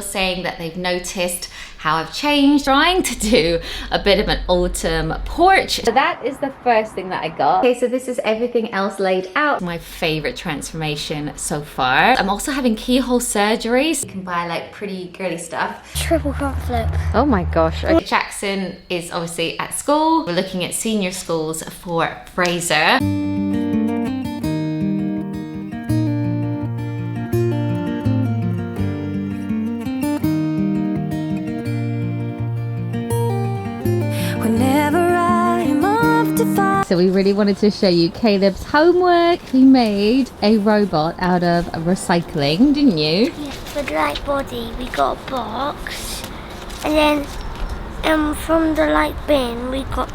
saying that they've noticed how I've changed, trying to do a bit of an autumn porch. So that is the first thing that I got. Okay, so this is everything else laid out. My favorite transformation so far. I'm also having keyhole surgery. So you can buy like pretty girly stuff. Triple front flip. Oh my gosh. Okay. Jackson is obviously at school. We're looking at senior schools for Fraser. So we really wanted to show you Caleb's homework. He made a robot out of recycling, didn't you? Yeah, for the light body we got a box, and then from the light bin we got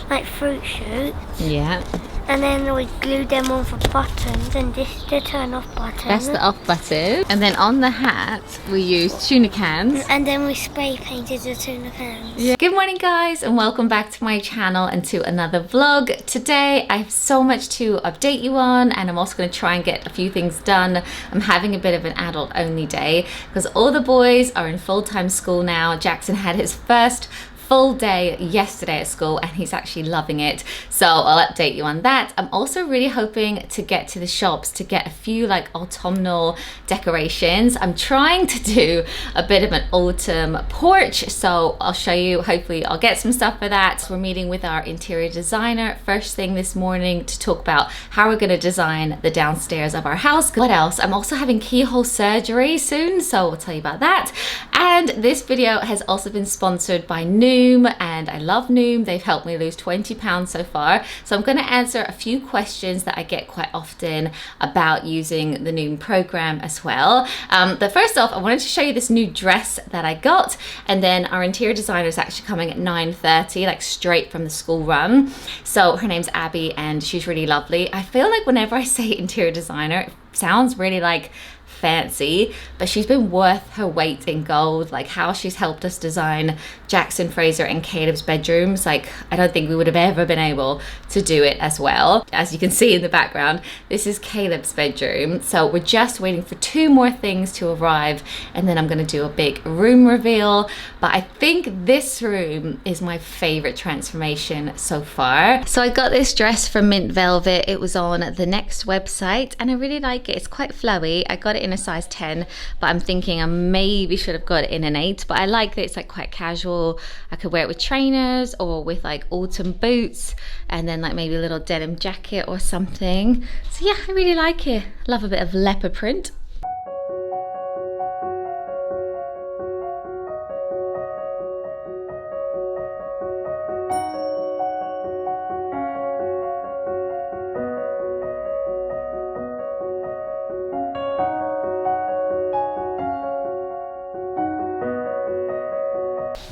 like fruit shoots. Yeah. And then we glued them on for buttons, and this is the turn off button. That's the off button. And then on the hat, we used tuna cans. And then we spray painted the tuna cans. Yeah. Good morning guys, and welcome back to my channel and to another vlog. Today, I have so much to update you on, and I'm also gonna try and get a few things done. I'm having a bit of an adult only day because all the boys are in full-time school now. Jackson had his first full day yesterday at school and he's actually loving it, so I'll update you on that. I'm also really hoping to get to the shops to get a few like autumnal decorations. I'm trying to do a bit of an autumn porch, so I'll show you. Hopefully I'll get some stuff for that. So we're meeting with our interior designer first thing this morning to talk about how we're going to design the downstairs of our house. What else? I'm also having keyhole surgery soon, so I'll tell you about that. And this video has also been sponsored by Noom, and I love Noom. They've helped me lose 20 pounds so far. So I'm going to answer a few questions that I get quite often about using the Noom program as well. But first off, I wanted to show you this new dress that I got, and then our interior designer is actually coming at 9:30, like straight from the school run. So her name's Abby and she's really lovely. I feel like whenever I say interior designer, it sounds really like fancy, but she's been worth her weight in gold. Like how she's helped us design Jackson, Fraser and Caleb's bedrooms, like I don't think we would have ever been able to do it as well. As you can see in the background, this is Caleb's bedroom. So we're just waiting for 2 more things to arrive, and then I'm going to do a big room reveal. But I think this room is my favorite transformation so far. So I got this dress from Mint Velvet. It was on the Next website and I really like it. It's quite flowy. I got it in a size 10, but I'm thinking I maybe should have got it in an 8, but I like that it's like quite casual. I could wear it with trainers or with like autumn boots, and then like maybe a little denim jacket or something. So yeah, I really like it. Love a bit of leopard print.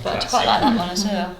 But I quite like that one as well.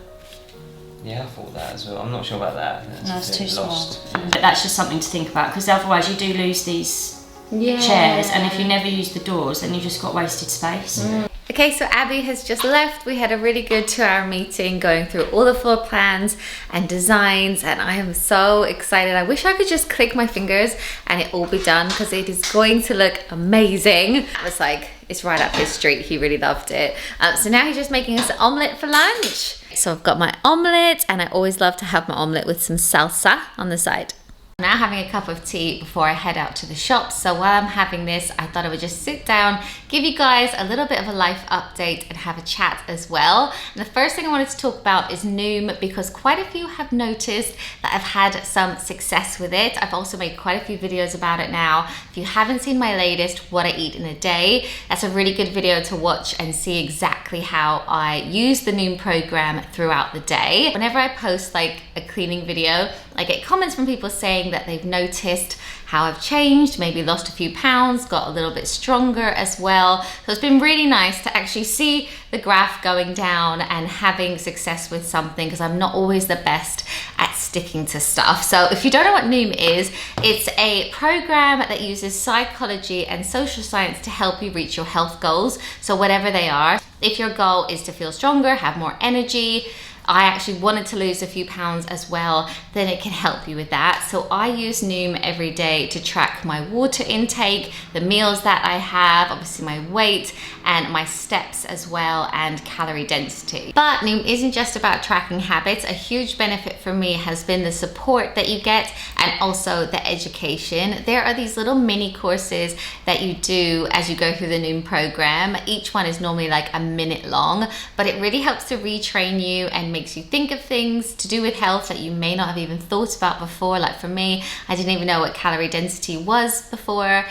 Yeah, I thought that as well. I'm not sure about that. That's too lost. small. But that's just something to think about, because otherwise you do lose these chairs, and if you never use the doors, then you just got wasted space. Okay, so Abby has just left. We had a really good 2-hour meeting going through all the floor plans and designs, and I am so excited. I wish I could just click my fingers and it all be done, because it is going to look amazing. I was like, it's right up his street. He really loved it. So now he's just making us an omelette for lunch. So I've got my omelette, and I always love to have my omelette with some salsa on the side. Now having a cup of tea before I head out to the shops. So while I'm having this, I thought I would just sit down, give you guys a little bit of a life update and have a chat as well. And the first thing I wanted to talk about is Noom, because quite a few have noticed that I've had some success with it. I've also made quite a few videos about it now. If you haven't seen my latest, What I Eat in a Day, that's a really good video to watch and see exactly how I use the Noom program throughout the day. Whenever I post like a cleaning video, I get comments from people saying that they've noticed how I've changed, maybe lost a few pounds, got a little bit stronger as well. So it's been really nice to actually see the graph going down and having success with something, because I'm not always the best at sticking to stuff. So if you don't know what Noom is, it's a program that uses psychology and social science to help you reach your health goals. So whatever they are, if your goal is to feel stronger, have more energy, I actually wanted to lose a few pounds as well, then it can help you with that. So I use Noom every day to track my water intake, the meals that I have, obviously my weight and my steps as well, and calorie density. But Noom isn't just about tracking habits. A huge benefit for me has been the support that you get and also the education. There are these little mini courses that you do as you go through the Noom program. Each one is normally like a minute long, but it really helps to retrain you and makes you think of things to do with health that you may not have even thought about before. Like for me, I didn't even know what calorie density was before.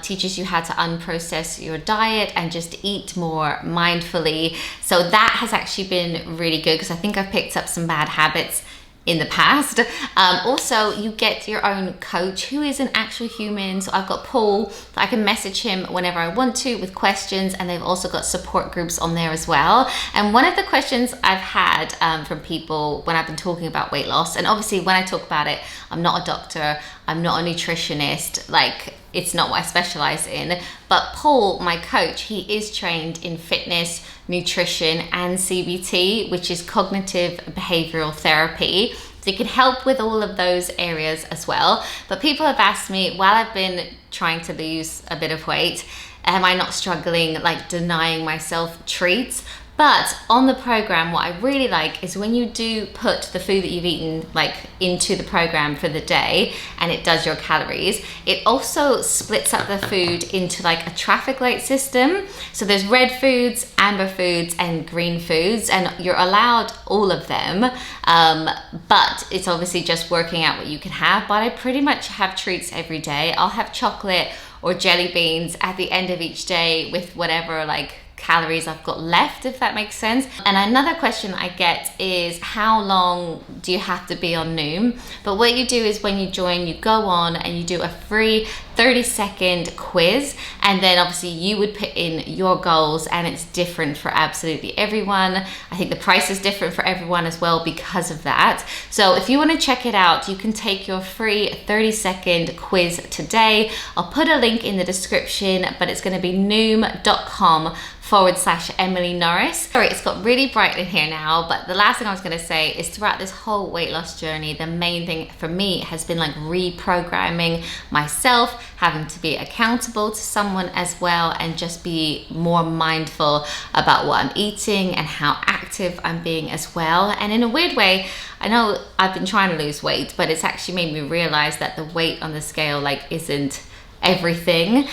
Teaches you how to unprocess your diet and just eat more mindfully. So that has actually been really good because I think I've picked up some bad habits in the past. Also, you get your own coach who is an actual human. So I've got Paul, I can message him whenever I want to with questions, and they've also got support groups on there as well. And one of the questions I've had from people when I've been talking about weight loss, and obviously when I talk about it, I'm not a doctor, I'm not a nutritionist, like it's not what I specialize in, but Paul, my coach, he is trained in fitness, nutrition and CBT, which is cognitive behavioral therapy. So you can help with all of those areas as well. But people have asked me, while I've been trying to lose a bit of weight, am I not struggling, like denying myself treats? But on the program, what I really like is when you do put the food that you've eaten like into the program for the day and it does your calories, it also splits up the food into like a traffic light system. So there's red foods, amber foods and green foods, and you're allowed all of them. But it's obviously just working out what you can have. But I pretty much have treats every day. I'll have chocolate or jelly beans at the end of each day with whatever like calories I've got left, if that makes sense. And another question I get is, how long do you have to be on Noom? But what you do is when you join, you go on and you do a free 30-second quiz, and then obviously you would put in your goals, and it's different for absolutely everyone. I think the price is different for everyone as well because of that. So if you want to check it out, you can take your free 30-second quiz today. I'll put a link in the description, but it's going to be noom.com/Emily Norris. Sorry, it's got really bright in here now, but the last thing I was going to say is throughout this whole weight loss journey, the main thing for me has been like reprogramming myself, having to be accountable to someone as well, and just be more mindful about what I'm eating and how active I'm being as well. And in a weird way, I know I've been trying to lose weight, but it's actually made me realize that the weight on the scale like isn't everything.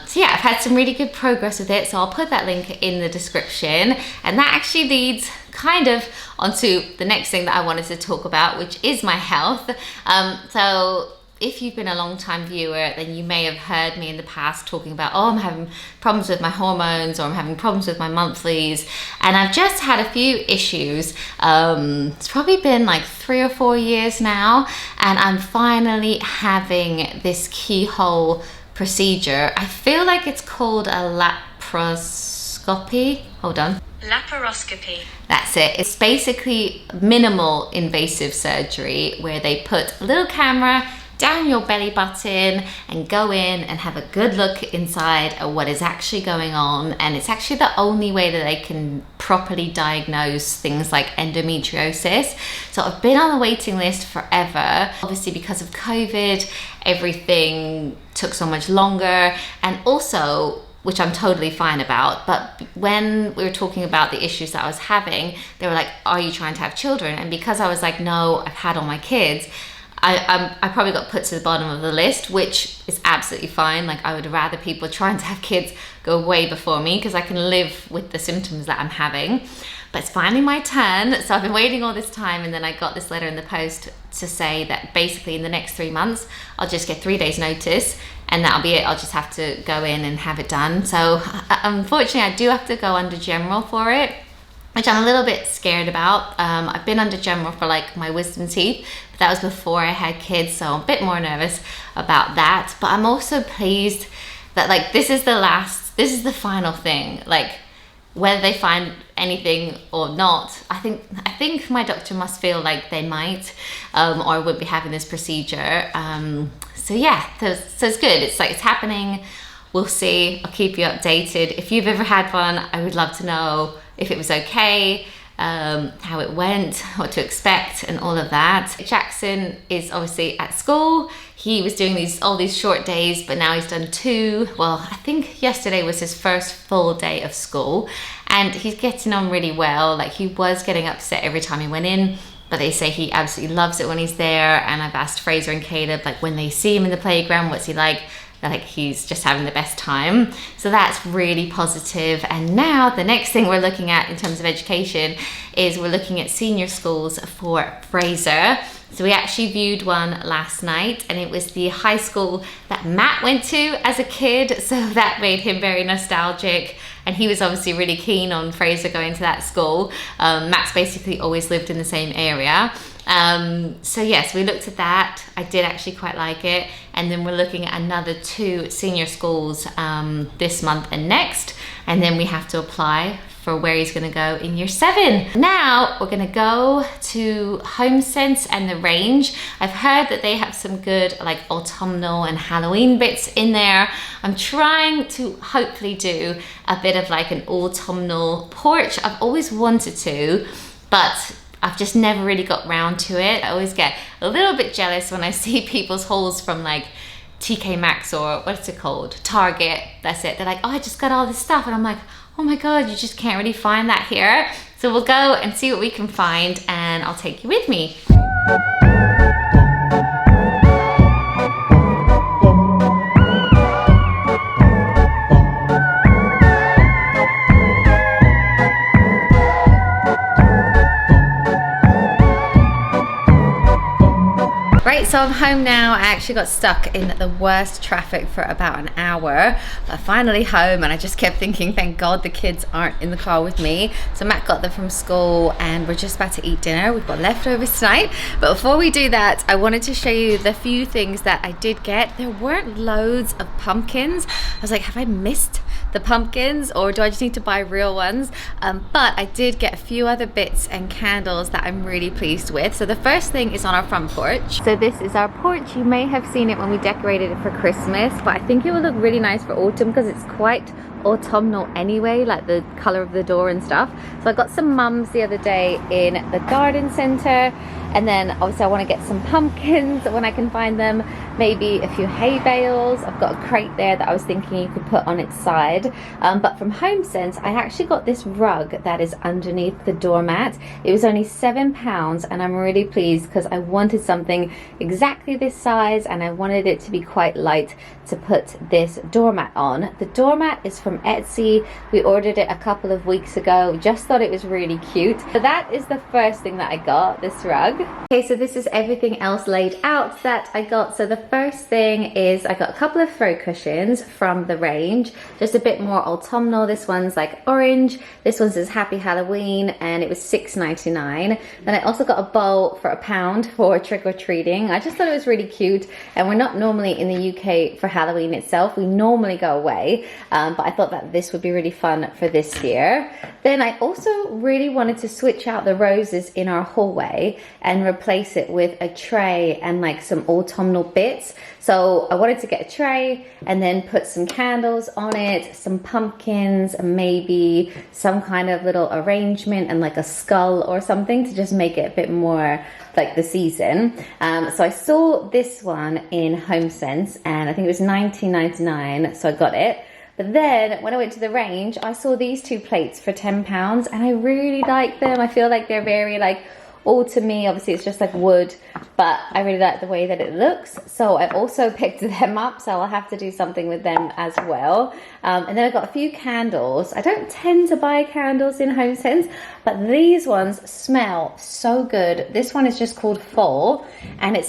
So yeah, I've had some really good progress with it, so I'll put that link in the description. And that actually leads kind of onto the next thing that I wanted to talk about, which is my health. So if you've been a long time viewer, then you may have heard me in the past talking about, oh, I'm having problems with my hormones, or I'm having problems with my monthlies. And I've just had a few issues. It's probably been like 3 or 4 years now, and I'm finally having this keyhole procedure. I feel like it's called a laparoscopy. Hold on. Laparoscopy. That's it. It's basically minimal invasive surgery where they put a little camera down your belly button and go in and have a good look inside at what is actually going on. And it's actually the only way that they can properly diagnose things like endometriosis. So I've been on the waiting list forever. Obviously because of COVID, everything took so much longer, and also, which I'm totally fine about, but when we were talking about the issues that I was having, they were like, are you trying to have children? And because I was like, no, I've had all my kids, I probably got put to the bottom of the list, which is absolutely fine. Like, I would rather people trying to have kids go way before me, because I can live with the symptoms that I'm having. But it's finally my turn. So I've been waiting all this time, and then I got this letter in the post to say that basically in the next 3 months, I'll just get 3 days notice, and that'll be it. I'll just have to go in and have it done. So unfortunately, I do have to go under general for it, which I'm a little bit scared about. I've been under general for like my wisdom teeth, but that was before I had kids, so I'm a bit more nervous about that. But I'm also pleased that like this is the final thing. Like, whether they find anything or not, I think my doctor must feel like they might, or I wouldn't be having this procedure. So yeah, so it's good. It's like, it's happening. We'll see. I'll keep you updated. If you've ever had one, I would love to know if it was okay. how it went, what to expect, and all of that. Jackson is obviously at school. He was doing all these short days, but now he's done 2. Well, I think yesterday was his first full day of school, and he's getting on really well. Like, he was getting upset every time he went in, but they say he absolutely loves it when he's there. And I've asked Fraser and Caleb, like, when they see him in the playground, what's he like? They're like, he's just having the best time. So that's really positive. And now the next thing we're looking at in terms of education is we're looking at senior schools for Fraser. So we actually viewed one last night, and it was the high school that Matt went to as a kid. So that made him very nostalgic. And he was obviously really keen on Fraser going to that school. Matt's basically always lived in the same area. So yes, we looked at that. I did actually quite like it. And then we're looking at another 2 senior schools this month and next. And then we have to apply for where he's gonna go in year 7. Now we're gonna go to HOMESENSE and the range. I've heard that they have some good like autumnal and Halloween bits in there. I'm trying to hopefully do a bit of like an autumnal porch. I've always wanted to, but I've just never really got round to it. I always get a little bit jealous when I see people's hauls from like TK Maxx or what's it called? Target, that's it. They're like, oh, I just got all this stuff. And I'm like, oh my God, you just can't really find that here. So we'll go and see what we can find, and I'll take you with me. Right, so I'm home now. I actually got stuck in the worst traffic for about an hour, but I'm finally home, and I just kept thinking, thank God the kids aren't in the car with me. So Matt got them from school, and we're just about to eat dinner. We've got leftovers tonight, but before we do that, I wanted to show you the few things that I did get. There weren't loads of pumpkins. I was like, have I missed the pumpkins, or do I just need to buy real ones? But I did get a few other bits and candles that I'm really pleased with. So the first thing is on our front porch. So this is our porch. You may have seen it when we decorated it for Christmas, but I think it will look really nice for autumn because it's quite autumnal anyway, like the color of the door and stuff. So I got some mums the other day in the garden center, and then obviously I want to get some pumpkins when I can find them, maybe a few hay bales. I've got a crate there that I was thinking you could put on its side. But from HOMESENSE, I actually got this rug that is underneath the doormat. It was only £7, and I'm really pleased because I wanted something exactly this size, and I wanted it to be quite light to put this doormat on. The doormat is from Etsy. We ordered it a couple of weeks ago. Just thought it was really cute. So that is the first thing that I got, this rug. Okay, so this is everything else laid out that I got. So the first thing is I got a couple of throw cushions from the range, just a bit more autumnal. This one's like orange, this one says Happy Halloween, and it was $6.99. Then I also got a bowl for £1 for trick-or-treating. I just thought it was really cute, and we're not normally in the UK for Halloween itself. We normally go away, but I thought that this would be really fun for this year. Then I also really wanted to switch out the roses in our hallway and replace it with a tray and like some autumnal bits. So I wanted to get a tray and then put some candles on it, some pumpkins, and maybe some kind of little arrangement and like a skull or something to just make it a bit more like the season. So I saw this one in HOMESENSE, and I think it was $19.99, so I got it. But then when I went to the range, I saw these 2 plates for £10, and I really like them. I feel like they're very like autumny. Obviously it's just like wood, but I really like the way that it looks. So I also picked them up, so I'll have to do something with them as well. And then I got a few candles. I don't tend to buy candles in HOMESENSE, but these ones smell so good. This one is just called Fall, and it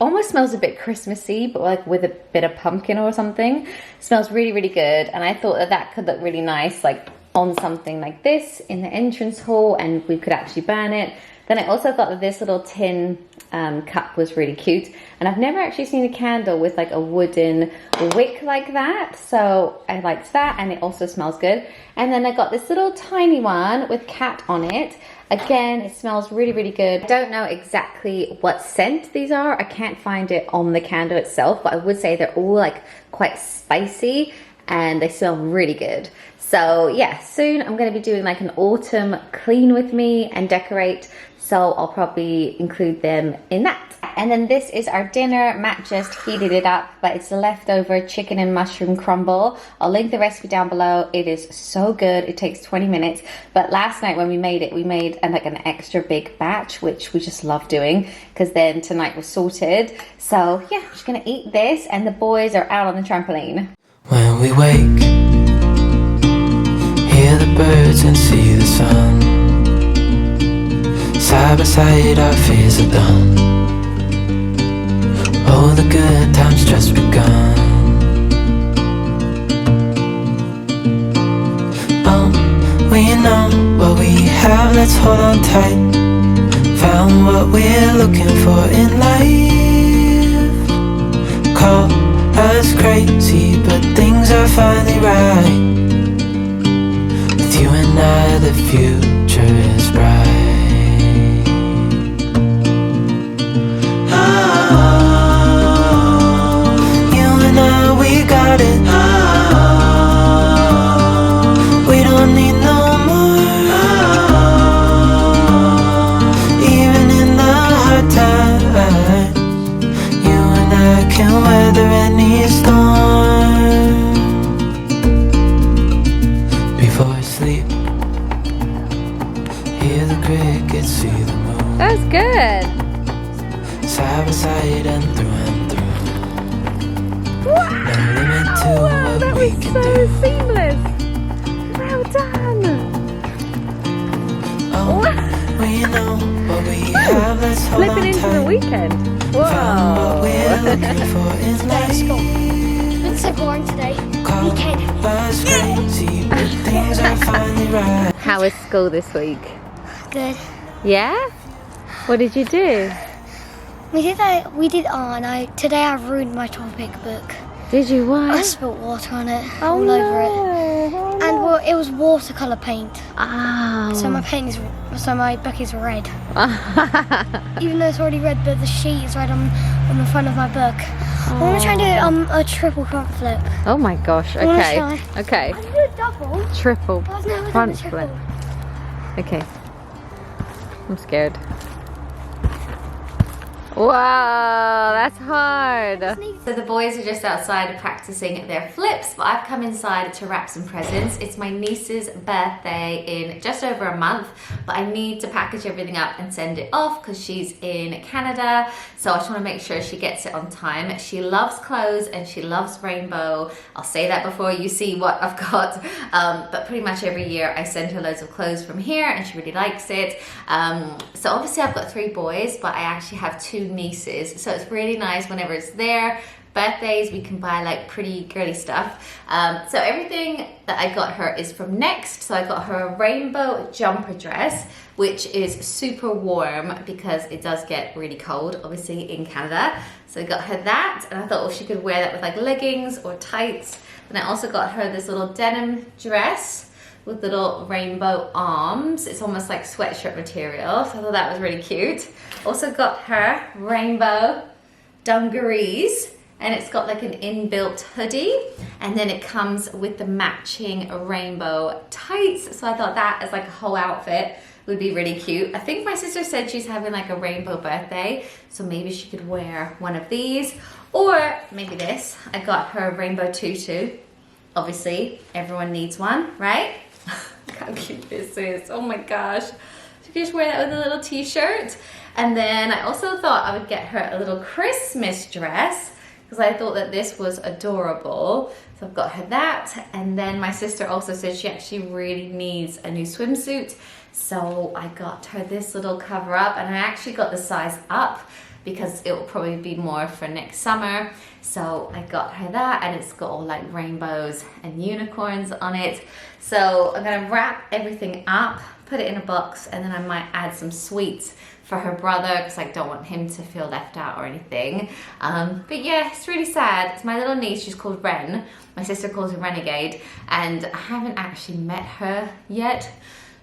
almost smells a bit Christmassy, but like with a bit of pumpkin or something. It smells really, really good, and I thought that that could look really nice like on something like this in the entrance hall, and we could actually burn it. Then I also thought that this little tin cup was really cute, and I've never actually seen a candle with like a wooden wick like that, so I liked that, and it also smells good. And then I got this little tiny one with cat on it. Again, it smells really, really good. I don't know exactly what scent these are. I can't find it on the candle itself, but I would say they're all like quite spicy, and they smell really good. So yeah, soon I'm going to be doing like an autumn clean with me and decorate. So I'll probably include them in that. And then this is our dinner. Matt just heated it up, but it's the leftover chicken and mushroom crumble. I'll link the recipe down below. It is so good. It takes 20 minutes. But last night when we made it, we made like an extra big batch, which we just love doing because then tonight was sorted. So yeah, I'm just gonna eat this and the boys are out on the trampoline. When we wake, hear the birds and see the sun. Side by side our fears are done. All the good times just begun. Oh, we know what we have, let's hold on tight. Found what we're looking for in life. Call us crazy, but things are finally right. With you and I, the future is bright. Got it. We don't need no more. Even in the hard times, you and I can weather any storm. Before I sleep, hear the crickets, see the moon. That was good. Side by side and through and through. Wow, that was so seamless. Well done. Oh, we know what we have, let's hold Flipping on into tight. the weekend. What Whoa. we're looking for in life. It's been so boring today. Call Weekend. us crazy, but things are finally right. How was school this week? Good. Yeah? What did you do? We did today I ruined my topic book. Did you I what? spilled water on it, Oh, all no. over it. Oh, And no. well, it was watercolor paint. Oh. So my book is red. Even though it's already red, but the sheet is red on the front of my book. I want to try and do a triple front flip. Oh my gosh, wanna okay. try? Okay. I can do a double. Triple But I've never done front a triple. flip. Okay. I'm scared. Wow, that's hard. So the boys are just outside practicing their flips, but I've come inside to wrap some presents. It's my niece's birthday in just over a month, but I need to package everything up and send it off because she's in Canada. So I just want to make sure she gets it on time. She loves clothes and she loves rainbow. I'll say that before you see what I've got. But pretty much every year I send her loads of clothes from here and she really likes it. So obviously I've got 3 boys, but I actually have 2 nieces, so it's really nice whenever it's their birthdays we can buy like pretty girly stuff. So everything that I got her is from Next. So I got her a rainbow jumper dress, which is super warm because it does get really cold obviously in Canada. So I got her that, and I thought, oh, she could wear that with like leggings or tights. And I also got her this little denim dress with little rainbow arms. It's almost like sweatshirt material, so I thought that was really cute. Also got her rainbow dungarees, and it's got like an inbuilt hoodie, and then it comes with the matching rainbow tights. So I thought that as like a whole outfit would be really cute. I think my sister said she's having like a rainbow birthday, so maybe she could wear one of these, or maybe this. I got her a rainbow tutu. Obviously, everyone needs one, right? Look how cute this is. Oh my gosh. She could just wear that with a little t-shirt. And then I also thought I would get her a little Christmas dress because I thought that this was adorable. So I've got her that. And then my sister also said she actually really needs a new swimsuit. So I got her this little cover up, and I actually got the size up because it will probably be more for next summer. So I got her that, and it's got all like rainbows and unicorns on it. So I'm gonna wrap everything up, put it in a box, and then I might add some sweets for her brother because I don't want him to feel left out or anything. But yeah, it's really sad. It's my little niece, she's called Ren. My sister calls her Renegade, and I haven't actually met her yet.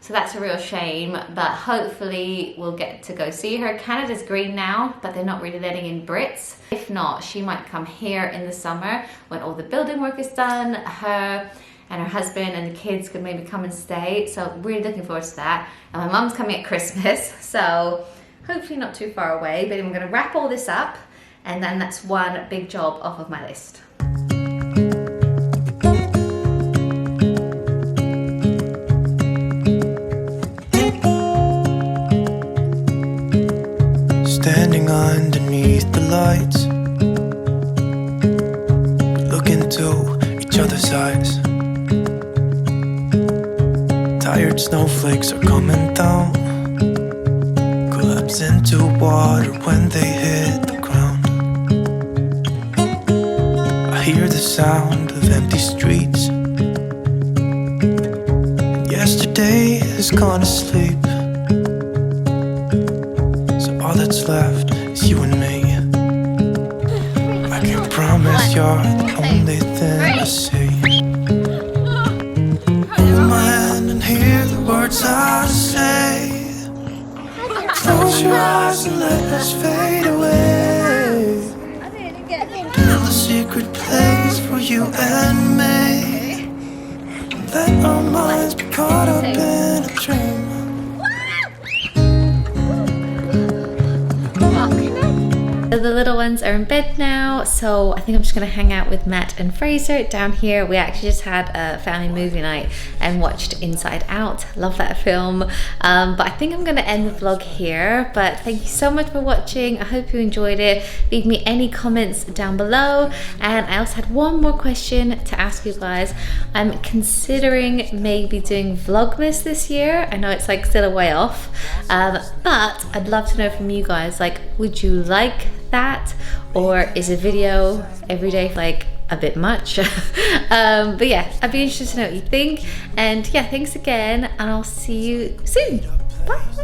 So that's a real shame, but hopefully we'll get to go see her. Canada's green now, but they're not really letting in Brits. If not, she might come here in the summer when all the building work is done. Her and her husband and the kids could maybe come and stay. So really looking forward to that. And my mum's coming at Christmas, so hopefully not too far away. But I'm gonna wrap all this up, and then that's one big job off of my list. Standing underneath the lights, look into each other's eyes. Tired snowflakes are coming down, collapse into water when they hit the ground. I hear the sound of empty streets, and yesterday has gone to sleep. All that's left is you and me. I can promise you're the only thing I see. Hold my hand and hear the words I say. Close your eyes and let us fade away. Build a secret place for you and me. Let our minds be caught up in a dream. The little ones are in bed now, so I think I'm just gonna hang out with Matt and Fraser down here. We actually just had a family movie night and watched Inside Out. Love that film. But I think I'm gonna end the vlog here. But thank you so much for watching. I hope you enjoyed it. Leave me any comments down below. And I also had one more question to ask you guys. I'm considering maybe doing Vlogmas this year. I know it's like still a way off, but I'd love to know from you guys, like, would you like that, or is a video every day like a bit much? But yeah, I'd be interested to know what you think. And yeah, thanks again, and I'll see you soon. Bye.